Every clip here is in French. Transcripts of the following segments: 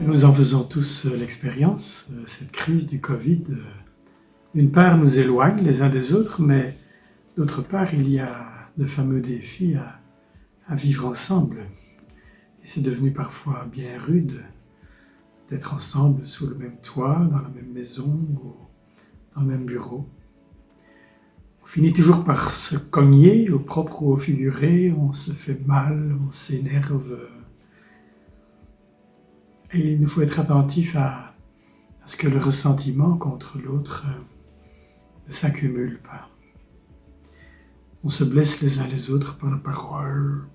Nous en faisons tous l'expérience. Cette crise du Covid, d'une part, nous éloigne les uns des autres, mais d'autre part, il y a de fameux défis à vivre ensemble. Et c'est devenu parfois bien rude d'être ensemble sous le même toit, dans la même maison ou dans le même bureau. On finit toujours par se cogner, au propre ou au figuré, on se fait mal, on s'énerve. Et il nous faut être attentif à ce que le ressentiment contre l'autre ne s'accumule pas. On se blesse les uns les autres par la parole,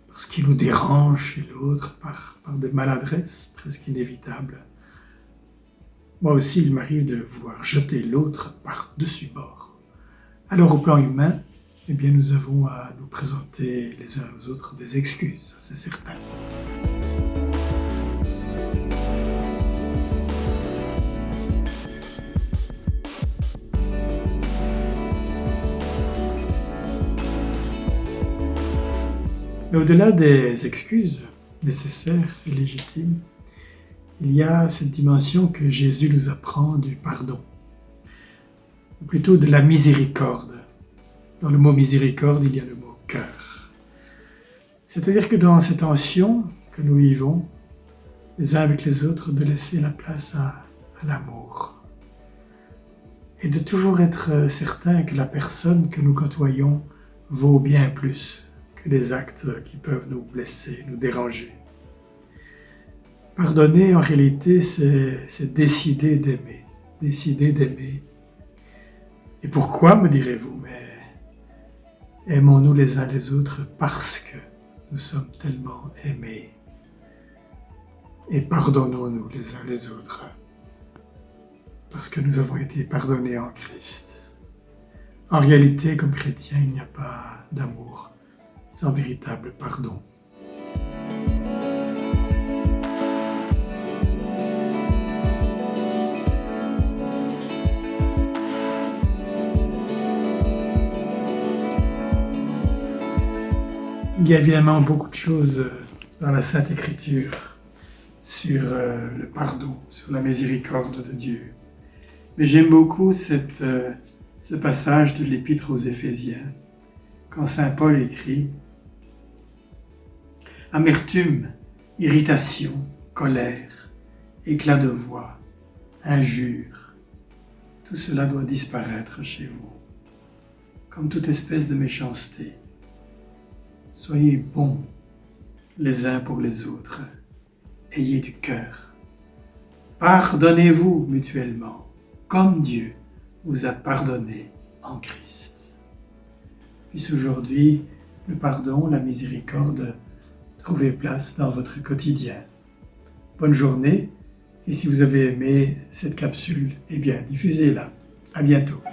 parce qu'il nous dérange chez l'autre, par des maladresses presque inévitables. Moi aussi, il m'arrive de vouloir jeter l'autre par-dessus bord. Alors au plan humain, eh bien, nous avons à nous présenter les uns aux autres des excuses, c'est certain. Mais au-delà des excuses nécessaires et légitimes, il y a cette dimension que Jésus nous apprend du pardon, ou plutôt de la miséricorde. Dans le mot miséricorde, il y a le mot cœur. C'est-à-dire que dans ces tensions que nous vivons, les uns avec les autres, de laisser la place à l'amour. Et de toujours être certain que la personne que nous côtoyons vaut bien plus que les actes qui peuvent nous blesser, nous déranger. Pardonner, en réalité, c'est décider d'aimer. Décider d'aimer. Et pourquoi, me direz-vous? Mais aimons-nous les uns les autres parce que nous sommes tellement aimés. Et pardonnons-nous les uns les autres parce que nous avons été pardonnés en Christ. En réalité, comme chrétien, il n'y a pas d'amour sans véritable pardon. Il y a évidemment beaucoup de choses dans la Sainte Écriture sur le pardon, sur la miséricorde de Dieu. Mais j'aime beaucoup ce passage de l'Épître aux Éphésiens, quand saint Paul écrit « Amertume, irritation, colère, éclat de voix, injure, tout cela doit disparaître chez vous, comme toute espèce de méchanceté. Soyez bons les uns pour les autres, ayez du cœur. Pardonnez-vous mutuellement, comme Dieu vous a pardonné en Christ. » Puisse aujourd'hui le pardon, la miséricorde trouver place dans votre quotidien. Bonne journée, et si vous avez aimé cette capsule, eh bien diffusez-la. À bientôt.